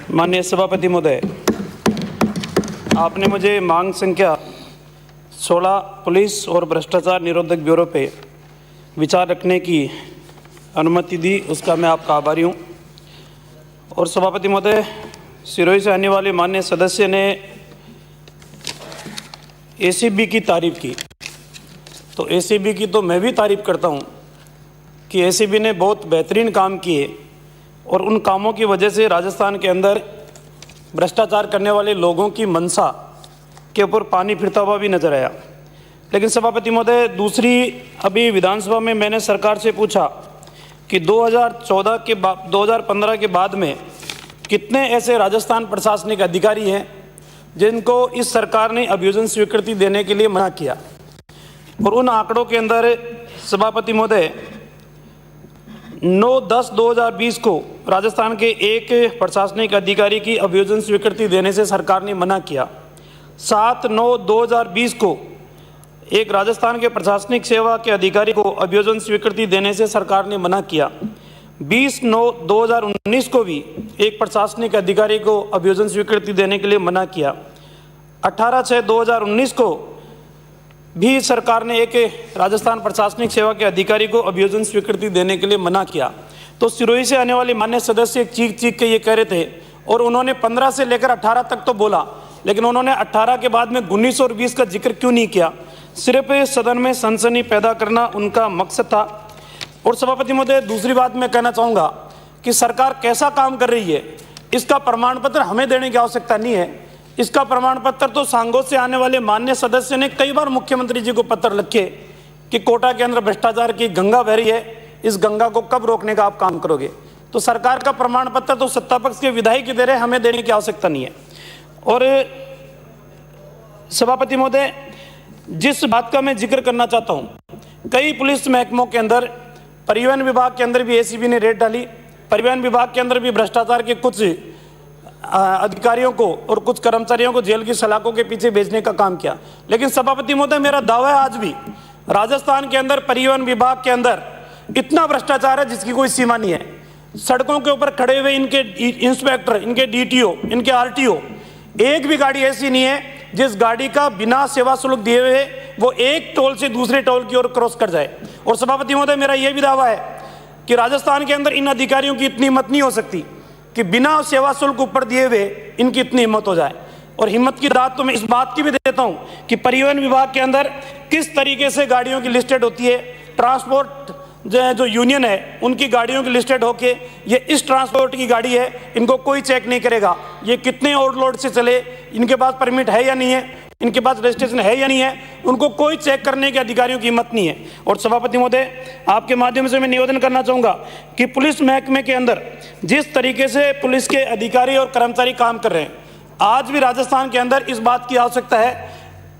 माननीय सभापति महोदय, आपने मुझे मांग संख्या 16 पुलिस और भ्रष्टाचार निरोधक ब्यूरो पे विचार रखने की अनुमति दी, उसका मैं आपका आभारी हूँ। और सभापति महोदय, सिरोही से आने वाले माननीय सदस्य ने एसीबी की तारीफ की, तो एसीबी की तो मैं भी तारीफ करता हूँ कि एसीबी ने बहुत बेहतरीन काम किए और उन कामों की वजह से राजस्थान के अंदर भ्रष्टाचार करने वाले लोगों की मंशा के ऊपर पानी फिरता हुआ भी नजर आया। लेकिन सभापति महोदय, दूसरी अभी विधानसभा में मैंने सरकार से पूछा कि 2015 के बाद में कितने ऐसे राजस्थान प्रशासनिक अधिकारी हैं जिनको इस सरकार ने अभियोजन स्वीकृति देने के लिए मना किया, और उन आंकड़ों के अंदर सभापति महोदय 9/10/2020 को राजस्थान के एक प्रशासनिक अधिकारी की अभियोजन स्वीकृति देने से सरकार ने मना किया। 7/9/2020 को एक राजस्थान के प्रशासनिक सेवा के अधिकारी को अभियोजन स्वीकृति देने से सरकार ने मना किया। 20/9/2019 को भी एक प्रशासनिक अधिकारी को अभियोजन स्वीकृति देने के लिए मना किया। 18/6/2019 को भी सरकार ने एक राजस्थान प्रशासनिक सेवा के अधिकारी को अभियोजन स्वीकृति देने के लिए मना किया। तो सिरोही से आने वाले मान्य सदस्य चीख के ये कह रहे थे, और उन्होंने 15 से लेकर 18 तक तो बोला, लेकिन उन्होंने 18 के बाद में 19 और 20 का जिक्र क्यों नहीं किया? सिर्फ सदन में सनसनी पैदा करना उनका मकसद था। और सभापति महोदय, दूसरी बात मैं कहना चाहूँगा कि सरकार कैसा काम कर रही है इसका प्रमाण पत्र हमें देने की आवश्यकता नहीं है। इसका प्रमाण पत्र तो सांगों से आने वाले मान्य सदस्य ने कई बार मुख्यमंत्री जी को पत्र लिखे कि कोटा के अंदर भ्रष्टाचार की गंगा बह रही है, इस गंगा को कब रोकने का आप काम करोगे। तो सरकार का प्रमाण पत्र तो सत्ता पक्ष के विधायक दे रहे, हमें देने की आवश्यकता नहीं है। और सभापति महोदय, जिस बात का मैं जिक्र करना चाहता हूँ, कई पुलिस महकमों के अंदर, परिवहन विभाग के अंदर भी एसीबी ने रेड डाली, परिवहन विभाग के अंदर भी भ्रष्टाचार के कुछ अधिकारियों को और कुछ कर्मचारियों को जेल की सलाखों के पीछे भेजने का काम किया। लेकिन सभापति महोदय, मेरा दावा है आज भी राजस्थान के अंदर परिवहन विभाग के अंदर इतना भ्रष्टाचार है जिसकी कोई सीमा नहीं है। सड़कों के ऊपर खड़े हुए इनके इंस्पेक्टर, इनके डीटीओ, इनके आरटीओ, एक भी गाड़ी ऐसी नहीं है जिस गाड़ी का बिना सेवा शुल्क दिए हुए वो एक टोल से दूसरे टोल की ओर क्रॉस कर जाए। और सभापति महोदय, मेरा यह भी दावा है कि राजस्थान के अंदर इन अधिकारियों की इतनी हिम्मत नहीं हो सकती कि बिना सेवा शुल्क ऊपर दिए हुए इनकी इतनी हिम्मत हो जाए। और हिम्मत की दाद तो मैं इस बात की भी देता हूं कि परिवहन विभाग के अंदर किस तरीके से गाड़ियों की लिस्टेड होती है। ट्रांसपोर्ट जो यूनियन है उनकी गाड़ियों की लिस्टेड होके ये इस ट्रांसपोर्ट की गाड़ी है, इनको कोई चेक नहीं करेगा ये कितने ओवरलोड से चले, इनके पास परमिट है या नहीं है, इनके पास रजिस्ट्रेशन है या नहीं है, उनको कोई चेक करने के अधिकारियों की हिम्मत नहीं है। और सभापति महोदय, आपके माध्यम से मैं निवेदन करना चाहूँगा कि पुलिस महकमे के अंदर जिस तरीके से पुलिस के अधिकारी और कर्मचारी काम कर रहे हैं, आज भी राजस्थान के अंदर इस बात की आवश्यकता है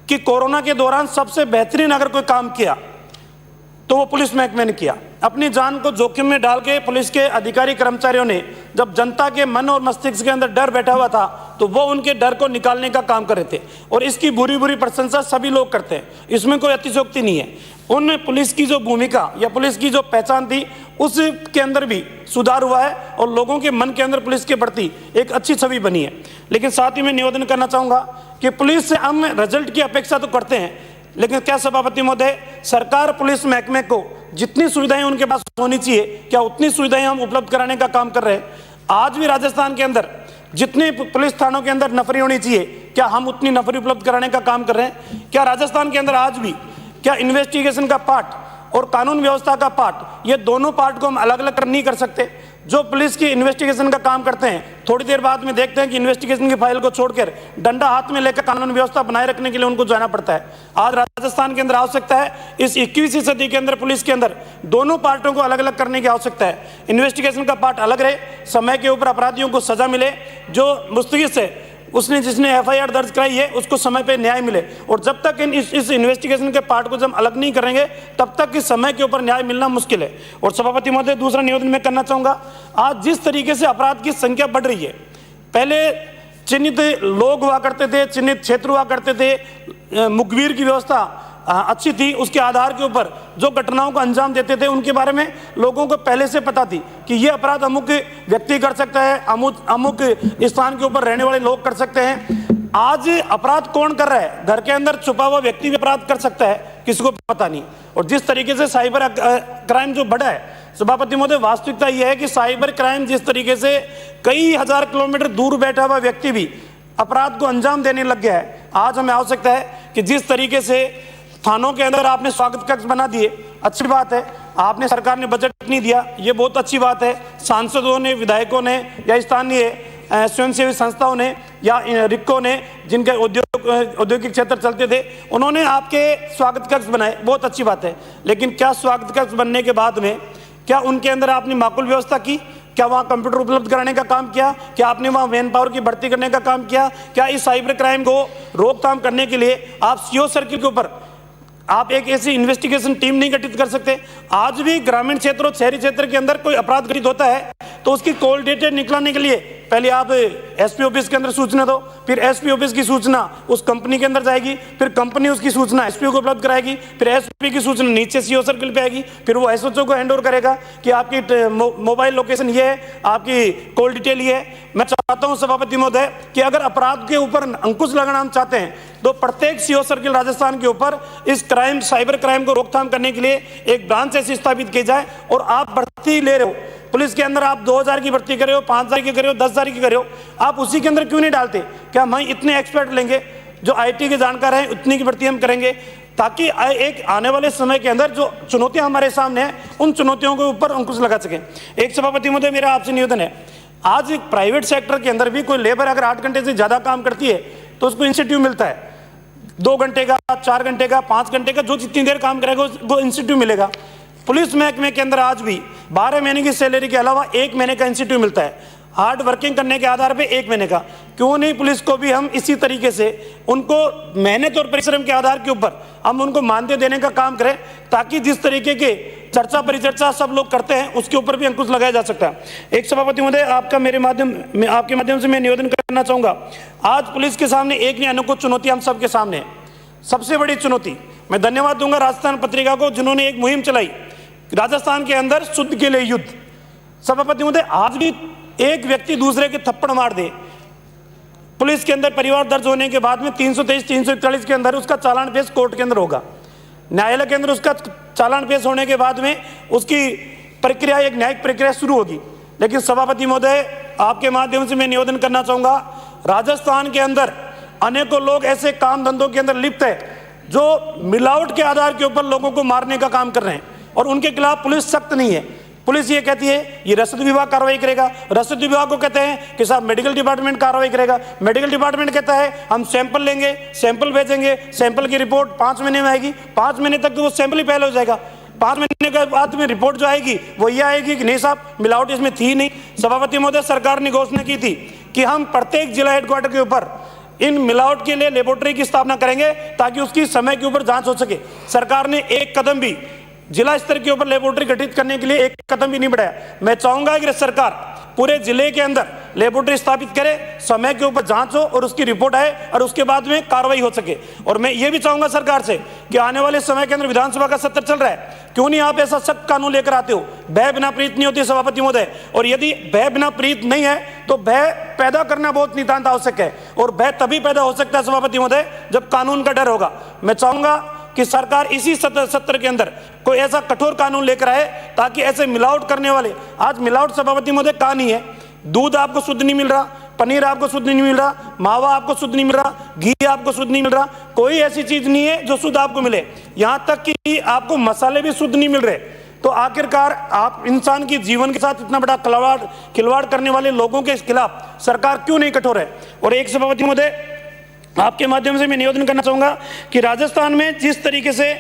कि कोरोना के दौरान सबसे बेहतरीन अगर कोई काम किया तो वो पुलिस महकमे ने किया। अपनी जान को जोखिम में डाल के पुलिस के अधिकारी कर्मचारियों ने, जब जनता के मन और मस्तिष्क के अंदर डर बैठा हुआ था, तो वो उनके डर को निकालने का काम कर रहे थे। और इसकी बुरी बुरी प्रशंसा सभी लोग करते हैं, इसमें कोई अतिशयोक्ति नहीं है। उन पुलिस की जो भूमिका या पुलिस की जो पहचान थी उसके अंदर भी सुधार हुआ है और लोगों के मन के अंदर पुलिस के प्रति एक अच्छी छवि बनी है। लेकिन साथ ही मैं निवेदन करना चाहूँगा कि पुलिस से हम रिजल्ट की अपेक्षा तो करते हैं, लेकिन क्या सभापति महोदय, सरकार पुलिस महकमे को जितनी सुविधाएं उनके पास होनी चाहिए, क्या उतनी सुविधाएं हम उपलब्ध कराने का काम कर रहे हैं? आज भी राजस्थान के अंदर जितने पुलिस थानों के अंदर नफरी होनी चाहिए, क्या हम उतनी नफरी उपलब्ध कराने का काम कर रहे हैं? क्या राजस्थान के अंदर आज भी क्या इन्वेस्टिगेशन का पार्ट और कानून व्यवस्था का पार्ट, ये दोनों पार्ट को हम अलग अलग नहीं कर सकते? जो पुलिस की इन्वेस्टिगेशन का काम करते हैं, थोड़ी देर बाद में देखते हैं कि इन्वेस्टिगेशन की फाइल को छोड़कर डंडा हाथ में लेकर कानून व्यवस्था बनाए रखने के लिए उनको जाना पड़ता है। आज राजस्थान के अंदर आवश्यकता है, इस 21वीं सदी के अंदर पुलिस के अंदर दोनों पार्टों को अलग अलग करने की आवश्यकता है। इन्वेस्टिगेशन का पार्ट अलग रहे, समय के ऊपर अपराधियों को सजा मिले, जो मुस्तकिल से जिसने एफआईआर दर्ज कराई है उसको समय पे न्याय मिले। और जब तक इस इन्वेस्टिगेशन के पार्ट को जब अलग नहीं करेंगे तब तक इस समय के ऊपर न्याय मिलना मुश्किल है। और सभापति महोदय, दूसरा निवेदन मैं करना चाहूँगा, आज जिस तरीके से अपराध की संख्या बढ़ रही है, पहले चिन्हित लोग हुआ करते थे, चिन्हित क्षेत्र हुआ करते थे, मुखबिर की व्यवस्था अच्छी थी, उसके आधार के ऊपर जो घटनाओं को अंजाम देते थे उनके बारे में लोगों को पहले से पता थी कि ये अपराध अमुक व्यक्ति कर सकता है, अमुक स्थान के ऊपर रहने वाले लोग कर सकते हैं। आज अपराध कौन कर रहा है? घर के अंदर छुपा हुआ व्यक्ति भी अपराध कर सकता है, किसी को पता नहीं। और जिस तरीके से साइबर क्राइम जो बढ़ा है सभापति महोदय, वास्तविकता यह है कि साइबर क्राइम जिस तरीके से कई हजार किलोमीटर दूर बैठा हुआ व्यक्ति भी अपराध को अंजाम देने लग गया है। आज हमें आवश्यकता है कि जिस तरीके से थानों के अंदर आपने स्वागत कक्ष बना दिए, अच्छी बात है। आपने, सरकार ने बजट नहीं दिया, ये बहुत अच्छी बात है। सांसदों ने, विधायकों ने या स्थानीय स्वयंसेवी संस्थाओं ने या रिक्को ने, जिनके औद्योगिक क्षेत्र चलते थे, उन्होंने आपके स्वागत कक्ष बनाए, बहुत अच्छी बात है। लेकिन क्या स्वागत कक्ष बनने के बाद में क्या उनके अंदर आपने माकूल व्यवस्था की? क्या वहाँ कंप्यूटर उपलब्ध कराने का काम किया? क्या आपने वहाँ मैन पावर की भर्ती करने का काम किया? क्या इस साइबर क्राइम को रोकथाम करने के लिए आप सीओ सर्किल के ऊपर आप एक ऐसी इन्वेस्टिगेशन टीम नहीं गठित कर सकते? आज भी ग्रामीण क्षेत्र और शहरी क्षेत्र के अंदर कोई अपराध घटित होता है तो उसकी कॉल डेटा निकलाने के लिए पहले आप एसपी ऑफिस के अंदर सूचना दो, फिर एसपी ऑफिस की सूचना उस कंपनी के अंदर जाएगी, फिर कंपनी उसकी सूचना एसपी को उपलब्ध कराएगी, फिर एसपी की सूचना नीचे सीओ सर्किल पे आएगी, फिर वो एसएचओ को हैंड ओवर करेगा कि आपकी मोबाइल लोकेशन ये है, आपकी कॉल डिटेल ये है। मैं चाहता हूं सभापति महोदय कि अगर अपराध के ऊपर अंकुश लगाना हम चाहते हैं तो प्रत्येक सीओ सर्किल राजस्थान के ऊपर इस क्राइम, साइबर क्राइम को रोकथाम करने के लिए एक ब्रांच ऐसी स्थापित की जाए। और आप भर्ती ले रहे हो पुलिस के अंदर, आप 2000 की भर्ती कर रहे हो, 5000 की कर रहे हो, 10,000 की कर रहे हो, आप उसी के अंदर क्यों नहीं डालते? क्या हम इतने एक्सपर्ट लेंगे जो आईटी के जानकार हैं, उतनी की भर्ती हम करेंगे ताकि एक आने वाले समय के अंदर जो चुनौतियां हमारे सामने हैं उन चुनौतियों के ऊपर अंकुश लगा सकें। एक सभापति महोदय, मेरा आपसे निवेदन है, आज एक प्राइवेट सेक्टर के अंदर भी कोई लेबर अगर 8 घंटे से ज्यादा काम करती है तो उसको इंसेंटिव मिलता है, 2 घंटे का, 4 घंटे का, 5 घंटे का, जो जितनी देर काम करेगा वो इंसेंटिव मिलेगा। पुलिस महकमे के अंदर आज भी 12 महीने की सैलरी के अलावा 1 महीने का इंसेंटिव मिलता है, हार्ड वर्किंग करने के आधार पे 1 महीने का। क्यों नहीं पुलिस को भी हम इसी तरीके से उनको मेहनत और परिश्रम के आधार के ऊपर हम उनको मानदेय देने का काम करें, ताकि जिस तरीके के चर्चा परिचर्चा सब लोग करते हैं उसके ऊपर भी अंकुश लगाया जा सकता है। एक सभापति महोदय, आपके माध्यम से मैं निवेदन करना चाहूंगा, आज पुलिस के सामने एक नहीं अनेकों चुनौती हम सबके सामने है। सबसे बड़ी चुनौती, मैं धन्यवाद दूंगा राजस्थान पत्रिका को जिन्होंने एक मुहिम चलाई राजस्थान के अंदर शुद्ध के लिए युद्ध। सभापति महोदय, आज भी एक व्यक्ति दूसरे के थप्पड़ मार दे, पुलिस के अंदर परिवार दर्ज होने के बाद में 323, 341 के अंदर उसका चालान पेश कोर्ट के अंदर होगा, न्यायालय के अंदर उसका चालान पेश होने के बाद में उसकी प्रक्रिया, एक न्यायिक प्रक्रिया शुरू होगी। लेकिन सभापति महोदय, आपके माध्यम से मैं निवेदन करना चाहूंगा, राजस्थान के अंदर अनेकों लोग ऐसे काम धंधों के अंदर लिप्त है जो मिलावट के आधार के ऊपर लोगों को मारने का काम कर रहे हैं और उनके खिलाफ पुलिस सख्त नहीं है। पुलिस ये कहती है ये रसद विभाग कार्रवाई करेगा, रसद विभाग को कहते हैं कि साहब मेडिकल डिपार्टमेंट कार्रवाई करेगा, मेडिकल डिपार्टमेंट कहता है हम सैंपल लेंगे, सैंपल भेजेंगे, सैंपल की रिपोर्ट 5 महीने में आएगी। 5 महीने तक तो वो सैंपल ही पहले हो जाएगा, 5 महीने के बाद में रिपोर्ट जो आएगी वो ये आएगी कि नहीं साहब मिलावट इसमें थी नहीं। सभापति महोदय, सरकार ने घोषणा की थी कि हम प्रत्येक जिला हेडक्वार्टर के ऊपर इन मिलावट के लिए लेबोरेटरी की स्थापना करेंगे ताकि उसकी समय के ऊपर जांच हो सके। सरकार ने एक कदम भी जिला स्तर के ऊपर लेबोरेटरी गठित करने के लिए एक कदम भी नहीं बढ़ाया। मैं चाहूंगा कि सरकार पूरे जिले के अंदर लेबोरेटरी स्थापित करे, समय के ऊपर जांच हो और उसकी रिपोर्ट आए और उसके बाद में कार्रवाई हो सके। और मैं ये भी चाहूंगा सरकार से कि आने वाले समय के अंदर विधानसभा का सत्र चल रहा है, क्यों नहीं आप ऐसा सख्त कानून लेकर आते हो? भय बिना प्रीत नहीं होती सभापति महोदय, और यदि भय बिना प्रीत नहीं है तो भय पैदा करना बहुत नितांत आवश्यक है, और भय तभी पैदा हो सकता है सभापति महोदय जब कानून का डर होगा। मैं चाहूंगा कि सरकार इसी सत्र के अंदर कोई ऐसा कठोर कानून लेकर आए ताकि ऐसे मिलावट करने वाले, आज मिलावट सभापति महोदय कहां नहीं है, दूध आपको शुद्ध नहीं मिल रहा, पनीर आपको शुद्ध नहीं मिल रहा, मावा आपको शुद्ध नहीं मिल रहा, घी आपको शुद्ध नहीं मिल रहा, कोई ऐसी चीज नहीं है जो शुद्ध आपको मिले, यहां तक कि आपको मसाले भी शुद्ध नहीं मिल रहे। तो आखिरकार आप इंसान के जीवन के साथ इतना बड़ा खिलवाड़ करने वाले लोगों के खिलाफ सरकार क्यों नहीं कठोर है? और एक सभापति महोदय, आपके माध्यम से मैं निवेदन करना चाहूंगा कि राजस्थान में जिस तरीके से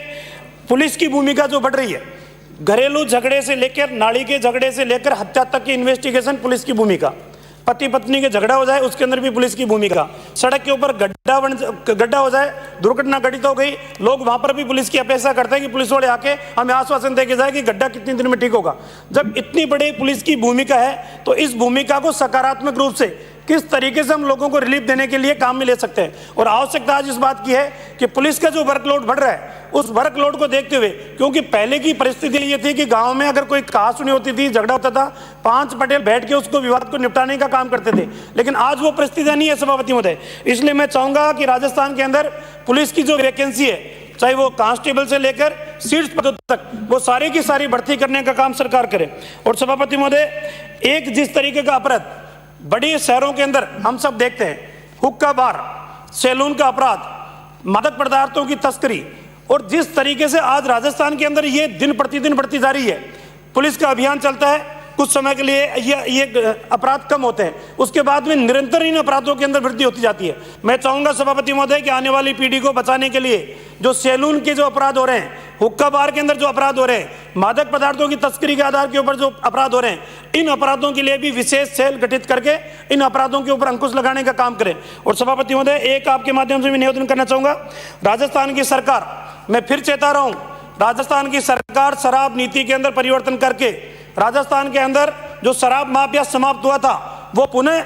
पुलिस की भूमिका जो बढ़ रही है, घरेलू झगड़े से लेकर, नाली के झगड़े से लेकर हत्या तक की इन्वेस्टिगेशन पुलिस की भूमिका, पति पत्नी के झगड़ा हो जाए उसके अंदर भी पुलिस की भूमिका, सड़क के ऊपर गड्ढा हो जाए, दुर्घटना घटित हो गई, लोग वहां पर भी पुलिस की अपेक्षा करते हैं कि पुलिस वाले आके हमें आश्वासन देके जाए कि गड्ढा कितने दिन में ठीक होगा। जब इतनी बड़ी पुलिस की भूमिका है तो इस भूमिका को सकारात्मक रूप से किस तरीके से हम लोगों को रिलीफ देने के लिए काम में ले सकते हैं। और आवश्यकता आज इस बात की है कि पुलिस का जो वर्कलोड बढ़ रहा है उस वर्कलोड को देखते हुए, क्योंकि पहले की परिस्थिति ये थी कि गांव में अगर कोई कहा सुनी होती थी, झगड़ा होता था, 5 पटेल बैठ के उसको विवाद को निपटाने का काम करते थे, लेकिन आज वो परिस्थितियां नहीं है सभापति महोदय। इसलिए मैं चाहूंगा कि राजस्थान के अंदर पुलिस की जो वैकेंसी है, चाहे वो कांस्टेबल से लेकर शीर्ष पदों तक, वो सारी की सारी भर्ती करने का काम सरकार करे। और सभापति महोदय, एक जिस तरीके का अपराध बड़े शहरों के अंदर हम सब देखते हैं, हुक्का बार, सैलून का अपराध, मादक पदार्थों की तस्करी, और जिस तरीके से आज राजस्थान के अंदर ये दिन प्रतिदिन बढ़ती जा रही है, पुलिस का अभियान चलता है, कुछ समय के लिए ये अपराध कम होते हैं, उसके बाद में निरंतर इन अपराधों के अंदर वृद्धि होती जाती है। मैं चाहूंगा सभापति महोदय कि आने वाली पीढ़ी को बचाने के लिए जो सैलून के जो अपराध हो रहे हैं, हुक्का बार के अंदर जो अपराध हो रहे हैं, मादक पदार्थों की तस्करी के आधार के ऊपर जो अपराध हो रहे हैं, इन अपराधों के लिए भी विशेष सेल गठित करके इन अपराधों के ऊपर अंकुश लगाने का काम करें। और सभापति महोदय, एक आपके माध्यम से भी निवेदन करना चाहूंगा, राजस्थान की सरकार, मैं फिर चेता रहा हूं, राजस्थान की सरकार शराब नीति के अंदर परिवर्तन करके राजस्थान के अंदर जो शराब माफिया समाप्त हुआ था वो पुनः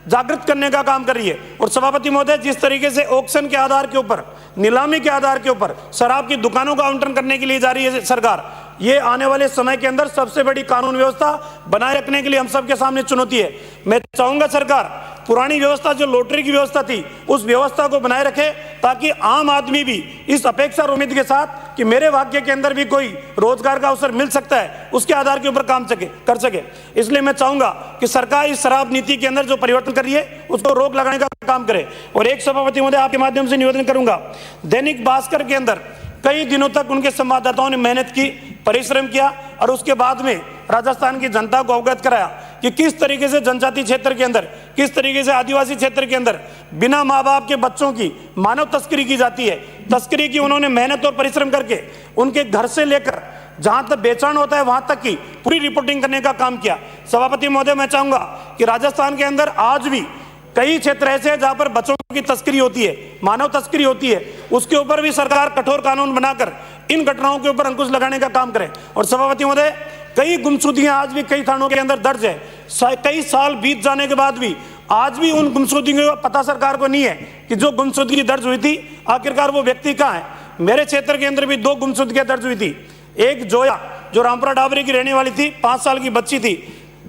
जागृत करने का काम कर रही है। और सभापति महोदय, जिस तरीके से ऑक्शन के आधार के ऊपर, नीलामी के आधार के ऊपर शराब की दुकानों का आवंटन करने के लिए जा रही है सरकार, ये आने वाले समय के अंदर सबसे बड़ी कानून व्यवस्था बनाए रखने के लिए हम सबके सामने चुनौती है। मैं चाहूंगा सरकार पुरानी व्यवस्था, जो लॉटरी की व्यवस्था थी, उस व्यवस्था को बनाए रखे, ताकि आम आदमी भी इस अपेक्षा और उम्मीद के साथ कि मेरे भाग्य के अंदर भी कोई रोजगार का अवसर मिल सकता है, उसके आधार के ऊपर काम कर सके। इसलिए मैं चाहूंगा कि सरकार इस शराब नीति के अंदर जो परिवर्तन कर रही है उसको रोक लगाने का काम करे। और एक सभापति महोदय, आपके माध्यम से निवेदन करूंगा, दैनिक भास्कर के अंदर कई दिनों तक उनके संवाददाताओं ने मेहनत की, परिश्रम किया, और उसके बाद में राजस्थान की जनता को अवगत कराया कि किस तरीके से जनजातीय क्षेत्र के अंदर, किस तरीके से आदिवासी क्षेत्र के अंदर बिना माँ बाप के बच्चों की मानव तस्करी की जाती है। तस्करी की उन्होंने मेहनत और परिश्रम करके उनके घर से लेकर जहां तक बेचान होता है वहां तक की पूरी रिपोर्टिंग करने का काम किया। सभापति महोदय, मैं चाहूंगा कि राजस्थान के अंदर आज भी कई क्षेत्र ऐसे हैं जहां पर बच्चों की तस्करी होती है, मानव तस्करी होती है, उसके ऊपर भी सरकार कठोर कानून बनाकर इन घटनाओं के ऊपर अंकुश लगाने का काम करे। और सभापति महोदय, कई गुमशुदगियां आज भी कई थानों के अंदर दर्ज है, कई साल बीत जाने के बाद भी आज भी उन गुमशुदगियों का पता सरकार को नहीं है कि जो गुमशुदगी दर्ज हुई थी आखिरकार वो व्यक्ति कहाँ है। मेरे क्षेत्र के अंदर भी 2 गुमशुदगियां दर्ज हुई थी। एक जोया, जो रामपुरा डाबरी की रहने वाली थी, 5 साल की बच्ची थी,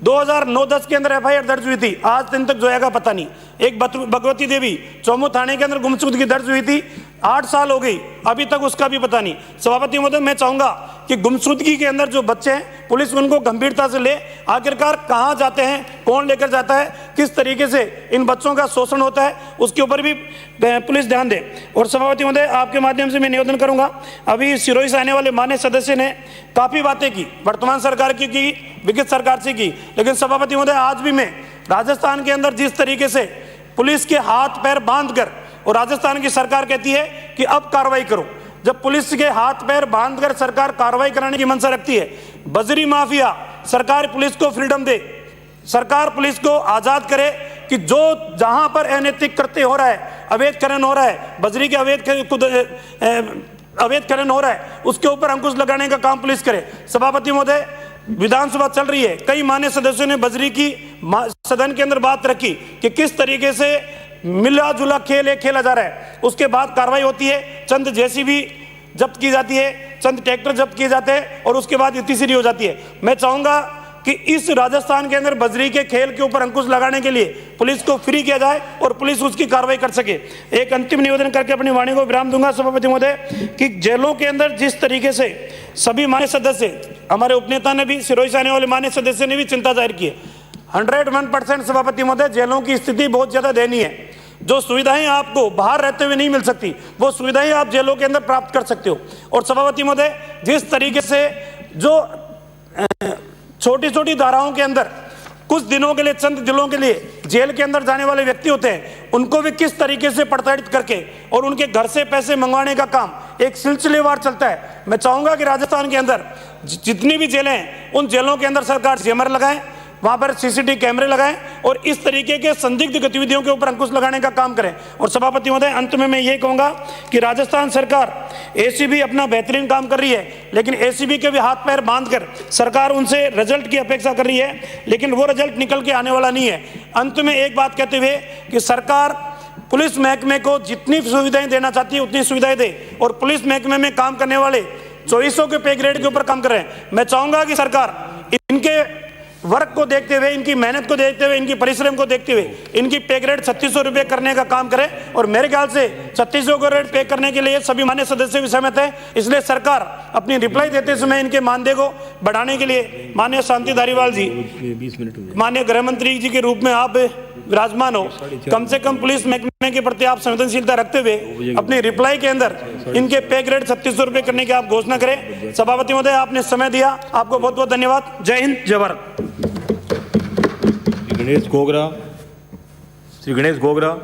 2009-10 के अंदर FIR दर्ज हुई थी, आज दिन तक जोया का पता नहीं। एक भगवती देवी चौमू थाने के अंदर गुमशुदगी दर्ज हुई थी, 8 साल हो गई, अभी तक उसका भी पता नहीं। सभापति महोदय, मैं चाहूंगा कि गुमशुदगी के अंदर जो बच्चे हैं, पुलिस उनको गंभीरता से ले, आखिरकार कहाँ जाते हैं, कौन लेकर जाता है, किस तरीके से इन बच्चों का शोषण होता है, उसके ऊपर भी पुलिस ध्यान दे। और सभापति महोदय, आपके माध्यम से मैं निवेदन करूंगा, अभी सिरोही से आने वाले माननीय सदस्य ने काफी बातें की, वर्तमान सरकार की विगत सरकार से की, लेकिन सभापति महोदय, आज भी मैं राजस्थान के अंदर जिस तरीके से पुलिस के हाथ पैर बांधकर, और राजस्थान की सरकार कहती है कि अब कार्रवाई करो, जब पुलिस के हाथ पैर बांधकर सरकार कार्रवाई कराने की मंशा रखती है, बजरी माफिया, सरकार पुलिस को फ्रीडम दे, सरकार पुलिस को आजाद करे कि जो जहां पर अनैतिक कृत्य हो रहा है, अवैध खनन हो रहा है, बजरी के अवैध खनन हो रहा है, उसके ऊपर अंकुश लगाने का काम पुलिस करे। सभापति महोदय, विधानसभा चल रही है, कई मान्य सदस्यों ने बजरी की सदन के अंदर बात रखी कि किस तरीके से मिला जुला खेल खेला जा रहा है, उसके बाद कार्रवाई होती है, चंद जेसीबी जब्त की जाती है, चंद ट्रैक्टर जब्त किए जाते हैं, और उसके बाद इतनी हो जाती है। मैं चाहूंगा कि इस राजस्थान के अंदर बजरी के खेल के ऊपर अंकुश लगाने के लिए पुलिस को फ्री किया जाए और पुलिस उसकी कार्रवाई कर सके। एक अंतिम निवेदन करके अपनी वाणी को विराम दूंगा सभापति महोदय, कि जेलों के अंदर जिस तरीके से सभी मान्य सदस्य, हमारे उपनेता ने भी, सिरोही से आने वाले मान्य सदस्य ने भी चिंता जाहिर की है, 101% सभापति महोदय, जेलों की स्थिति बहुत ज्यादा दयनीय है। जो सुविधाएं आपको बाहर रहते हुए नहीं मिल सकती, वो सुविधाएं आप जेलों के अंदर प्राप्त कर सकते हो। और सभापति महोदय, जिस तरीके से जो छोटी छोटी धाराओं के अंदर कुछ दिनों के लिए, चंद दिनों के लिए जेल के अंदर जाने वाले व्यक्ति होते हैं, उनको भी किस तरीके से प्रताड़ित करके और उनके घर से पैसे मंगवाने का काम एक सिलसिलेवार चलता है। मैं चाहूंगा कि राजस्थान के अंदर जितनी भी जेलें हैं, उन जेलों के अंदर सरकार जैमर लगाए, वहां पर CCTV कैमरे लगाएं और इस तरीके के संदिग्ध गतिविधियों के ऊपर अंकुश लगाने का काम करें। और सभापति महोदय, अंत में मैं ये कहूंगा कि राजस्थान सरकार, ACB अपना बेहतरीन काम कर रही है, लेकिन ACB के भी हाथ पैर बांधकर सरकार उनसे रिजल्ट की अपेक्षा कर रही है, लेकिन वो रिजल्ट निकल के आने वाला नहीं है। अंत में एक बात कहते हुए कि सरकार पुलिस महकमे को जितनी सुविधाएं देना चाहती है उतनी सुविधाएं दे, और पुलिस महकमे में काम करने वाले 2400 के पे ग्रेड के ऊपर काम कर रहे हैं। मैं चाहूंगा कि सरकार इनके वर्क को देखते हुए, इनकी मेहनत को देखते हुए, इनकी परिश्रम को देखते हुए इनकी पे ग्रेड 3600 रुपये करने का काम करे, और मेरे ख्याल से 3600 का रेट पे करने के लिए सभी मान्य सदस्य भी सहमत है। इसलिए सरकार अपनी रिप्लाई देते समय इनके मानदेय को बढ़ाने के लिए माननीय शांति धारीवाल जी, माननीय गृह मंत्री जी के रूप में आप विराजमान हो, कम से कम पुलिस महकमे के प्रति आप संवेदनशीलता रखते हुए अपनी रिप्लाई के अंदर इनके पे ग्रेड 3600 रुपये करने की आप घोषणा करें। सभापति महोदय, आपने समय दिया, आपको बहुत बहुत धन्यवाद। जय हिंद, जय भारत। श्री गणेश गोगरा।